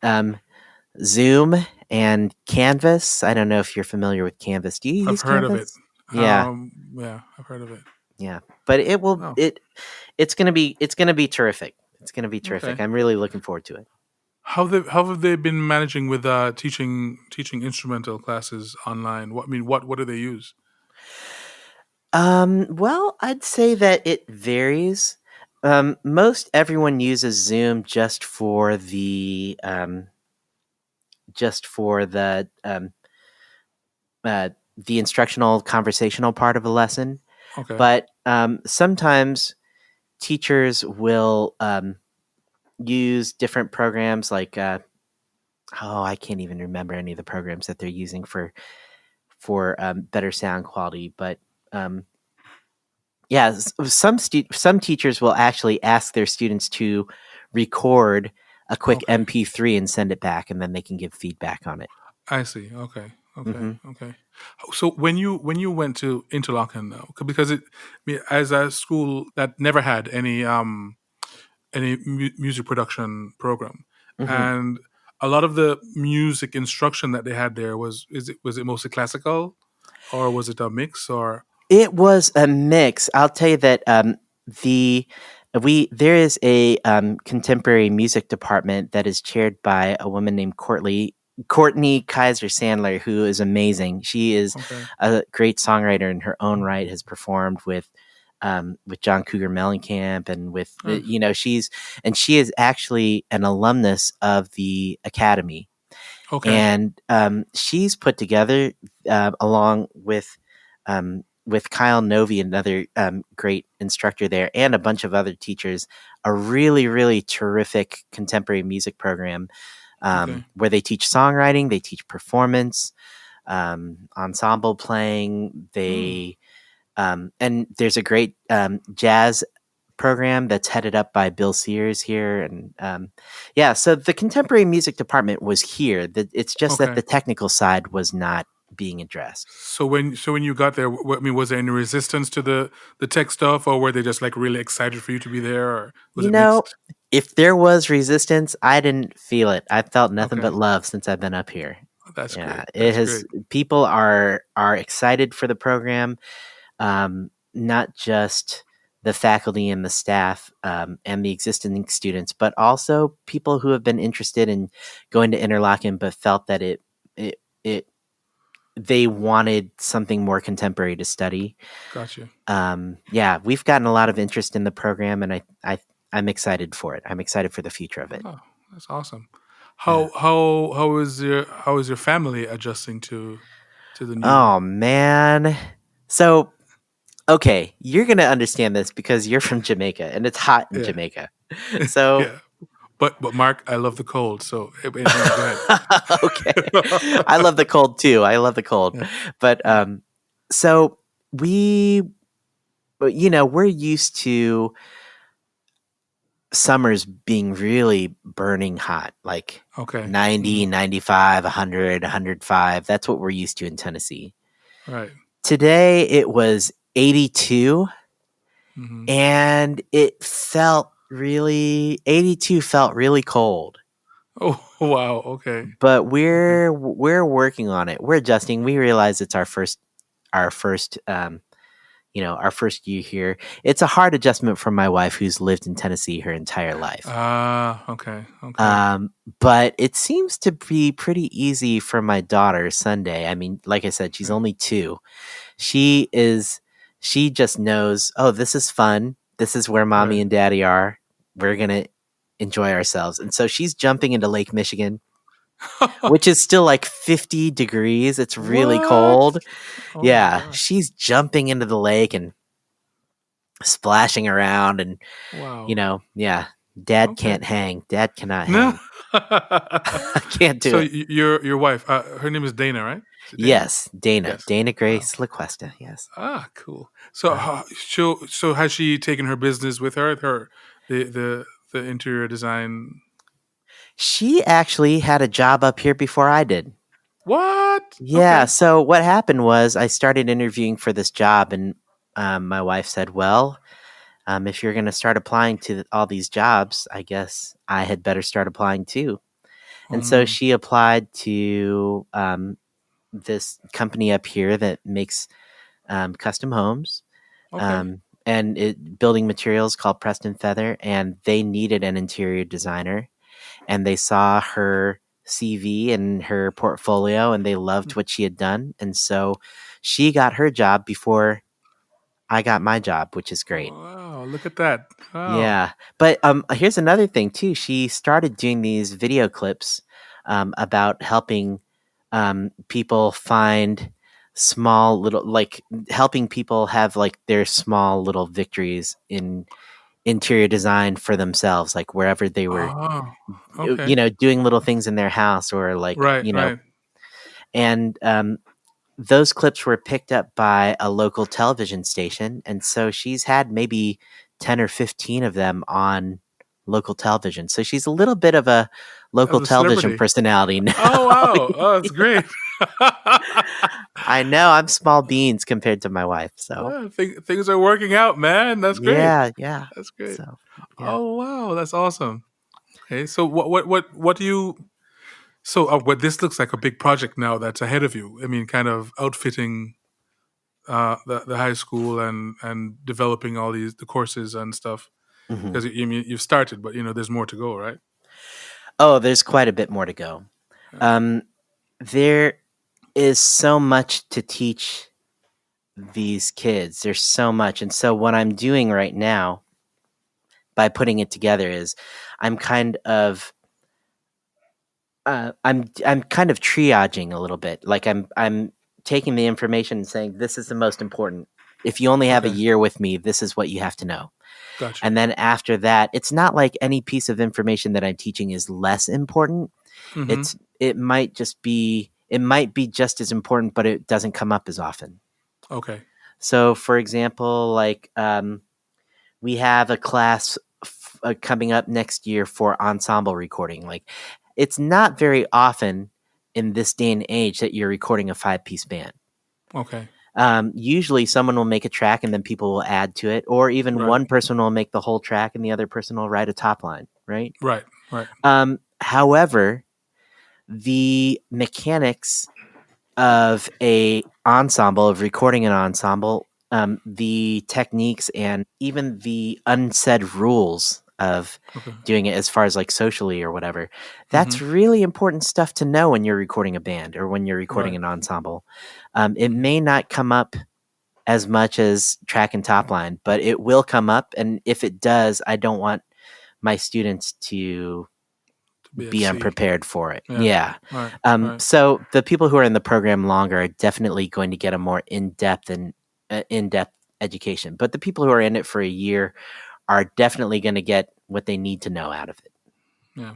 Zoom and Canvas. I don't know if you're familiar with Canvas. Do you I've use heard of it. Canvas? Yeah, Yeah, I've heard of it. yeah. But Oh, it's gonna be terrific. It's gonna be terrific. okay. I'm really looking forward to it. How have they been managing with teaching instrumental classes online? What do they use? Well, I'd say that it varies. Most everyone uses Zoom just for the instructional conversational part of a lesson. Okay. But sometimes teachers will use different programs like I can't even remember any of the programs that they're using for better sound quality. But um, yeah, some teachers will actually ask their students to record a quick Okay. MP3 and send it back, and then they can give feedback on it. I see. Okay. Okay. Hmm. Okay. So when you went to Interlochen now, because as a school that never had any music production program, Hmm. and a lot of the music instruction that they had there was it mostly classical, or was it a mix, or It was a mix. I'll tell you that the there is a contemporary music department that is chaired by a woman named Courtney Kaiser Sandler, who is amazing. She is okay, a great songwriter in her own right. Has performed with John Cougar Mellencamp and with nice. she is actually an alumnus of the Academy, Okay, and she's put together along with Kyle Novi, another great instructor there, and a bunch of other teachers, a really, really terrific contemporary music program okay, where they teach songwriting, they teach performance, ensemble playing. mm, And there's a great jazz program that's headed up by Bill Sears here, and so the contemporary music department was here. It's just that okay. the technical side was not being addressed. So when you got there, was there any resistance to the tech stuff, or were they just like really excited for you to be there, or was You it know, mixed? if there was resistance, I didn't feel it. I felt nothing Okay, but love since I've been up here. that's Yeah, great. it That's has. great. People are excited for the program, not just the faculty and the staff and the existing students, but also people who have been interested in going to Interlochen but felt that it they wanted something more contemporary to study. Gotcha. Yeah, we've gotten a lot of interest in the program, and I'm excited for it. I'm excited for the future of it. Oh, that's awesome. Yeah. How is your family adjusting to the new? Oh man. So okay, you're gonna understand this because you're from Jamaica and it's hot in Yeah, Jamaica. So yeah. But Mark, I love the cold. So anyway, go ahead. okay, I love the cold too. I love the cold, Yeah, but yeah. so we, we're used to summers being really burning hot, like Okay. 90, 95, 100, 105. That's what we're used to in Tennessee. Right. Today it was 82 Hmm. and 82 felt really cold. Oh, wow. Okay. But Okay. we're working on it. We're adjusting. We realize it's our first our first year here. It's a hard adjustment for my wife who's lived in Tennessee her entire life. Ah, okay. Okay. Um, but it seems to be pretty easy for my daughter Sunday. I mean, like I said, she's Okay. only 2. She is she just knows, "Oh, this is fun. This is where mommy Right. and daddy are. We're going to enjoy ourselves." And so she's jumping into Lake Michigan, which is still like 50 degrees. It's really What? cold. Oh my Yeah, gosh. she's jumping into the lake and splashing around and Wow. yeah, dad Okay. can't hang. Dad cannot No. hang. I can't do So it. your wife, her name is Dana, right? Is it Dana? Yes, Dana. Yes. Dana Wow. Grace Lacuesta, yes. Ah, cool. So Uh, so has she taken her business with her? The interior design. she actually had a job up here before I did. What? Yeah, Okay. so what happened was I started interviewing for this job, and my wife said, "Well, if you're gonna start applying to all these jobs, I guess I had better start applying too." And so Mm, she applied to, this company up here that makes, custom homes, okay. and building materials called Preston Feather, and they needed an interior designer, and they saw her CV and her portfolio, and they loved what she had done, and so she got her job before I got my job, which is great. Wow, look at that. Wow. Yeah, but, here's another thing too, she started doing these video clips, about helping, people find small little like, helping people have, like, their small little victories in interior design for themselves, like, wherever they were, Oh, okay. doing little things in their house or, like, Right, right. and, those clips were picked up by a local television station, and so she's had maybe 10 or 15 of them on local television. So she's a little bit of a As local a television celebrity. personality now. Oh wow. Oh, that's great. I know I'm small beans compared to my wife. So Yeah, things are working out, man. That's great. yeah, yeah. That's great. So yeah. Oh wow, that's awesome. Okay, so what do you? So what this looks like a big project now that's ahead of you. I mean, kind of outfitting the high school and developing all the courses and stuff. Mhm. Because you mean you've started, but there's more to go, right? Oh, there's quite a bit more to go. Yeah. Um, there is so much to teach these kids. There's so much. And so what I'm doing right now by putting it together is I'm kind of I'm kind of triaging a little bit. Like I'm taking the information and saying this is the most important. If you only have a Okay, year with me, this is what you have to know. gotcha. And then after that, it's not like any piece of information that I'm teaching is less important. Mm-hmm. It might be just as important, but it doesn't come up as often. Okay. So, for example, like we have a class coming up next year for ensemble recording. Like, it's not very often in this day and age that you're recording a 5-piece band. Okay. Usually, someone will make a track and then people will add to it, or even Right. one person will make the whole track and the other person will write a top line, right? Right. Right. However, the mechanics of a ensemble, of recording an ensemble, the techniques and even the unsaid rules of Okay. doing it as far as like socially or whatever, Mm-hmm. that's really important stuff to know when you're recording a band or when you're recording Right. an ensemble. It Mm-hmm. may not come up as much as track and top line, but it will come up. And if it does, I don't want my students to To be at be sea. unprepared for it. Yeah. Yeah. Right. Right. So the people who are in the program longer are definitely going to get a more in-depth education. But the people who are in it for a year are definitely going to get what they need to know out of it. Yeah.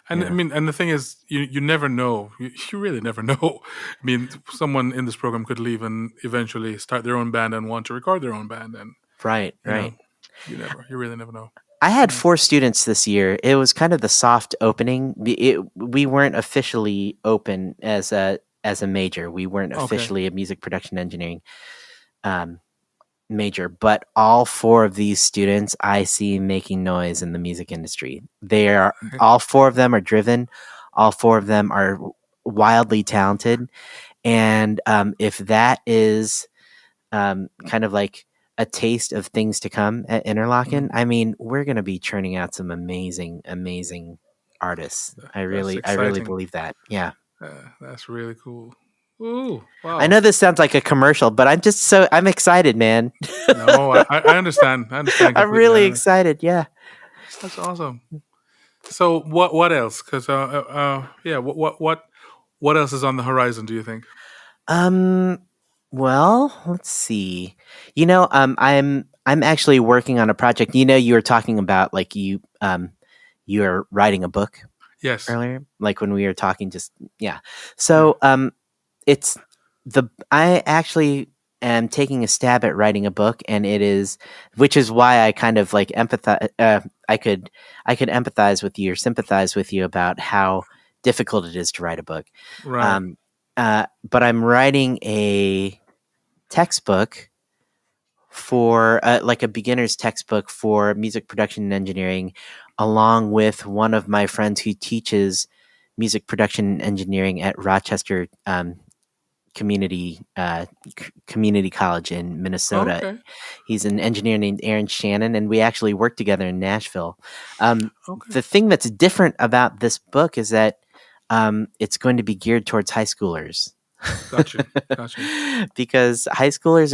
And I Yeah. mean, and the thing is, you never know. You really never know. I mean, someone in this program could leave and eventually start their own band and want to record their own band, and Right. you know, Right. you really never know. I had Yeah. 4 students this year. It was kind of the soft opening. We weren't officially open as a major. We weren't Okay. officially a music production engineering um, major, but all 4 of these students I see making noise in the music industry. They are all 4 of them are driven. All 4 of them are wildly talented, and if that is kind of like a taste of things to come at Interlochen, Mhm. I mean, we're going to be churning out some amazing, amazing artists. That's I really exciting. believe that. Yeah. That's really cool. Ooh, I wow. know this sounds like a commercial, but I'm excited, man. No, I understand. I understand I'm completely. really excited. Yeah. That's awesome. So what else? Because yeah, what else is on the horizon? Do you think? Um, well, let's see. I'm actually working on a project. You were talking about like you're writing a book Yes. earlier, like when we were talking just yeah. Yeah. So, it's I actually am taking a stab at writing a book, and which is why I kind of like empathize. I could empathize with you or sympathize with you about how difficult it is to write a book. Right. Um, but I'm writing a textbook for like a beginner's textbook for music production and engineering, along with one of my friends who teaches music production and engineering at Rochester community community college in Oh, Minnesota. okay. He's an engineer named Aaron Shannon, and we actually work together in Nashville. Um, Okay. the thing that's different about this book is that it's going to be geared towards high schoolers. Got you. Got you. Because high schoolers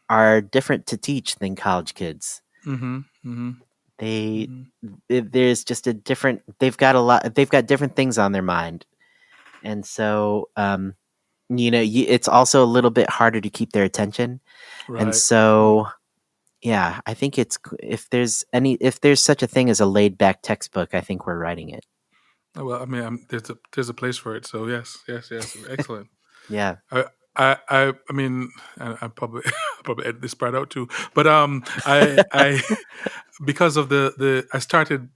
are different to teach than college kids. Mm-hmm. Mm-hmm. They Mm-hmm. there's just a different. They've got different things on their mind, and so it's also a little bit harder to keep their attention. And Right. Right. so, yeah, I think if there's such a thing as a laid back textbook, I think we're writing it. Well, I mean, there's a place for it. So yes, yes, yes. Excellent. Yeah. I I mean, I probably probably edit this part out too. But I because of the I started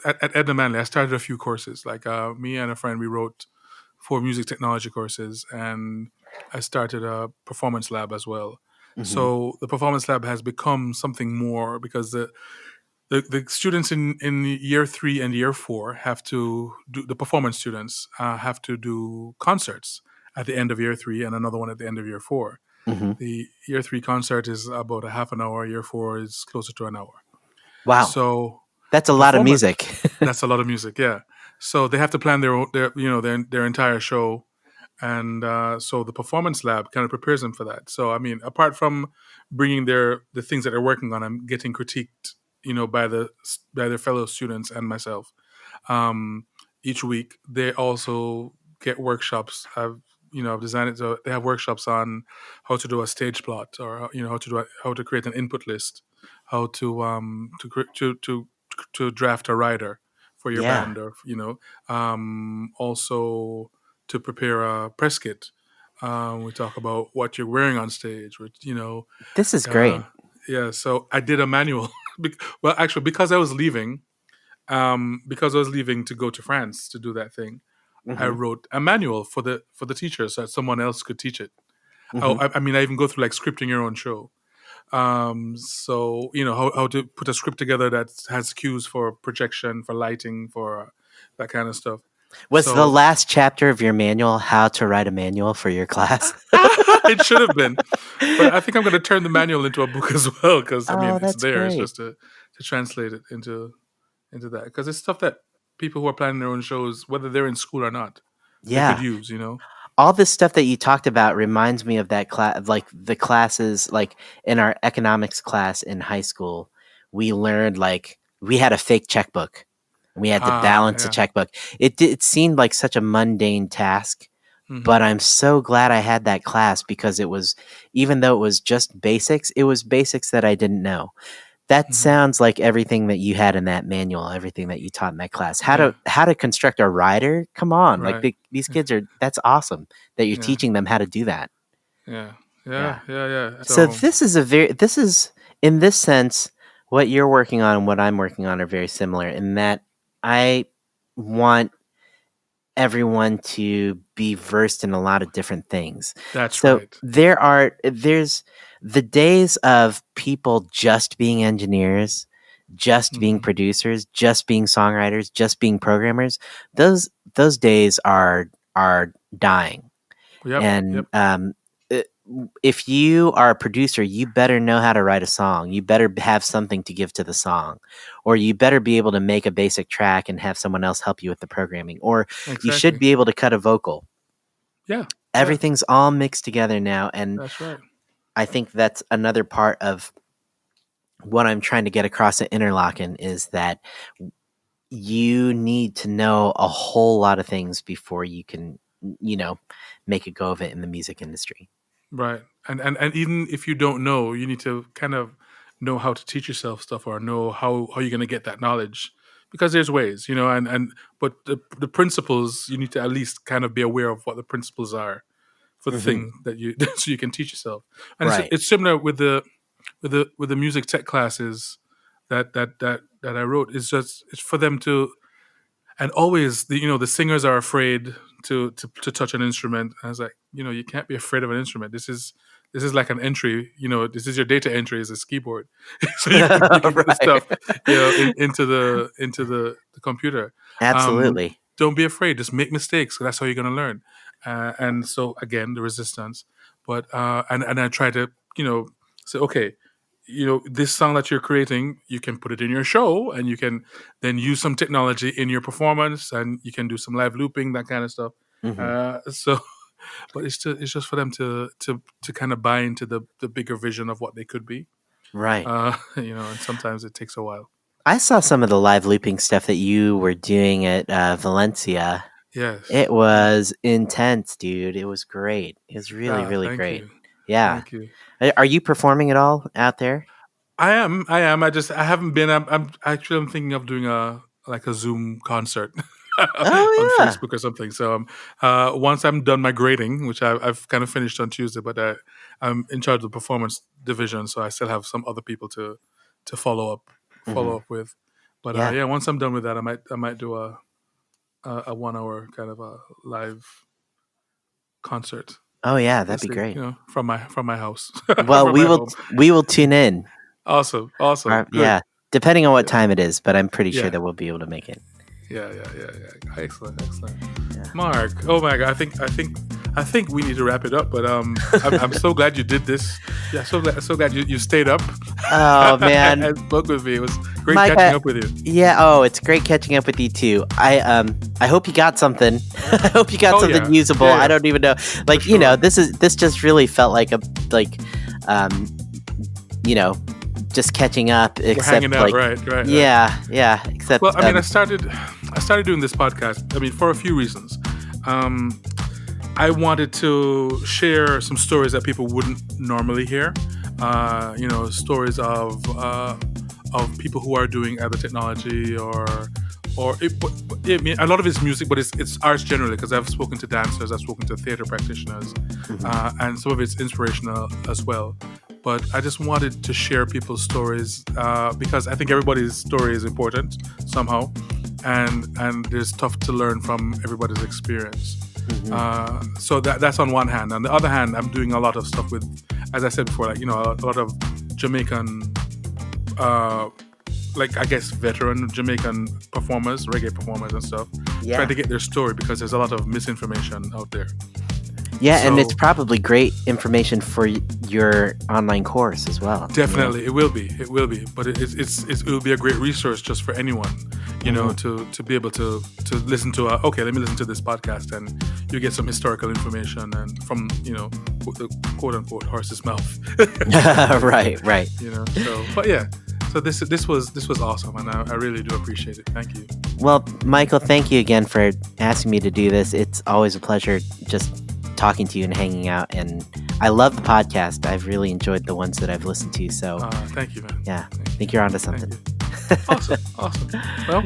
at Edna Manley. I started a few courses. Like me and a friend, we wrote 4 music technology courses, and I started a performance lab as well. Hmm. So the performance lab has become something more because the students in year 3 and year 4 have to do the performance students have to do concerts at the end of year 3 and another one at the end of year 4. Hmm. The year 3 concert is about a half an hour. Year 4 is closer to an hour. Wow, So that's a the lot of performance music. that's a lot of music, yeah. So they have to plan their entire show, and so the performance lab kind of prepares them for that. So I mean, apart from bringing the things that they're working on and getting critiqued, by their fellow students and myself, um, each week they also get workshops. I've designed it so they have workshops on how to do a stage plot, or how to create an input list, how to draft a rider for your Yeah, band, or also to prepare a press kit. We talk about what you're wearing on stage, which this is uh, great. yeah. So I did a manual. Well, actually, because I was leaving to go to France to do that thing, I Hmm. wrote a manual for the teachers so that someone else could teach it. Oh, Hmm. I mean, I even go through like scripting your own show. So how to put a script together that has cues for projection, for lighting, for that kind of stuff. Was the So last chapter of your manual how to write a manual for your class? it should have been, but I think I'm going to turn the manual into a book as well, because I mean Oh, it's that's there. It's great. just to translate it into that, because it's stuff that people who are planning their own shows, whether they're in school or not, they could Yeah. use. All this stuff that you talked about reminds me of that class, like the classes, like in our economics class in high school. We learned like we had a fake checkbook. We had to balance a Yeah. checkbook. It seemed like such a mundane task, Hmm. but I'm so glad I had that class because even though it was just basics, it was basics that I didn't know. That Hmm. sounds like everything that you had in that manual, everything that you taught in that class. Yeah. How to construct a rider? Come on, like Right. these kids are. That's awesome that you're Yeah. teaching them how to do that. Yeah. Yeah. Yeah. Yeah. Yeah. So So. this is in this sense, what you're working on and what I'm working on are very similar in that I want everyone to be versed in a lot of different things. That's So right. there's the days of people just being engineers, just being Mm-hmm. producers, just being songwriters, just being programmers. Those days are dying. Yep. And Yep. i- if you are a producer, you better know how to write a song. You better have something to give to the song, or you better be able to make a basic track and have someone else help you with the programming, or you should Exactly. be able to cut a vocal. Yeah. Yeah. Everything's all mixed together now, and That's right. I think that's another part of what I'm trying to get across at Interlochen is that you need to know a whole lot of things before you can, make a go of it in the music industry. Right. And even if you don't know, you need to kind of know how to teach yourself stuff or know how you're going to get that knowledge, because there's ways, but the principles, you need to at least kind of be aware of what the principles are for the Hmm. thing that you so you can teach yourself. And Right. it's similar with the music tech classes that I wrote. It's for them to, and always the singers are afraid to touch an instrument. And I was like, you can't be afraid of an instrument. This is like an entry. This is your data entry is this keyboard, so you can get the stuff Right. into the computer. Um, Absolutely. don't be afraid. Just make mistakes. That's how you're going to learn. And so again, the resistance. But and I try to say, okay, this song that you're creating, you can put it in your show, and you can then use some technology in your performance, and you can do some live looping, that kind of stuff. Hmm. So, but it's just for them to kind of buy into the bigger vision of what they could be. Right. And sometimes it takes a while. I saw some of the live looping stuff that you were doing at Valencia. Yes. It was intense, dude. It was great. It was really, Ah, really thank great. you. Yeah. Thank you. Are you performing at all out there? I am. I haven't been. I'm thinking of doing a Zoom concert on Oh yeah. Facebook or something. So once I'm done my grading, which I've kind of finished on Tuesday, but I'm in charge of the performance division, so I still have some other people to follow Hmm. up with. But Yeah. yeah, once I'm done with that, I might do a 1 hour kind of a live concert, Oh yeah, that'd just be great. from my house, Well, from my home. we will tune in. Awesome, awesome, good. Yeah, depending on what Yeah, time it is, but I'm pretty sure yeah. that we'll be able to make it. Yeah. Excellent, excellent. Yeah. Mark, oh my God, I think we need to wrap it up. But I'm so glad you did this. Yeah, so glad you stayed up Oh man, and spoke with me. It was great Mike. catching up with you. Yeah. Oh, it's great catching up with you too. I hope you got something. I hope you got Oh something yeah, usable. yeah, I yeah, don't even know. Like for sure. this just really felt like um, just catching up. We're Except hanging out, like, right. yeah. Except Well, I mean, I started doing this podcast. I mean, for a few reasons. I wanted to share some stories that people wouldn't normally hear. Stories of people who are doing either technology I mean, a lot of it's music, but it's arts generally. Because I've spoken to dancers, I've spoken to theater practitioners, Mhm. and some of it's inspirational as well. But I just wanted to share people's stories because I think everybody's story is important somehow, and there's stuff to learn from everybody's experience. Mhm. So that's on one hand. On the other hand, I'm doing a lot of stuff with, as I said before, a lot of Jamaican, I guess veteran Jamaican performers, reggae performers and stuff, Yeah. trying to get their story because there's a lot of misinformation out there. Yeah, and So it's probably great information for your online course as well. definitely, it will be, but it will be a great resource just for anyone, to be able to listen to. Okay, let me listen to this podcast, and you get some historical information and from the quote unquote horse's mouth. Right. So but yeah, so this was awesome, and I really do appreciate it. Thank you. Well, Michael, thank you again for asking me to do this. It's always a pleasure just talking to you and hanging out. And I love the podcast. I've really enjoyed the ones that I've listened to. So Thank you, man. yeah, I think you're onto something. Awesome. Well,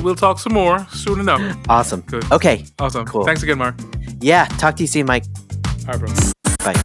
we'll talk some more soon enough. Awesome. Good. Okay. Awesome. Cool. Thanks again, Mark. Yeah. Talk to you soon, Mike. All right, bro. Bye.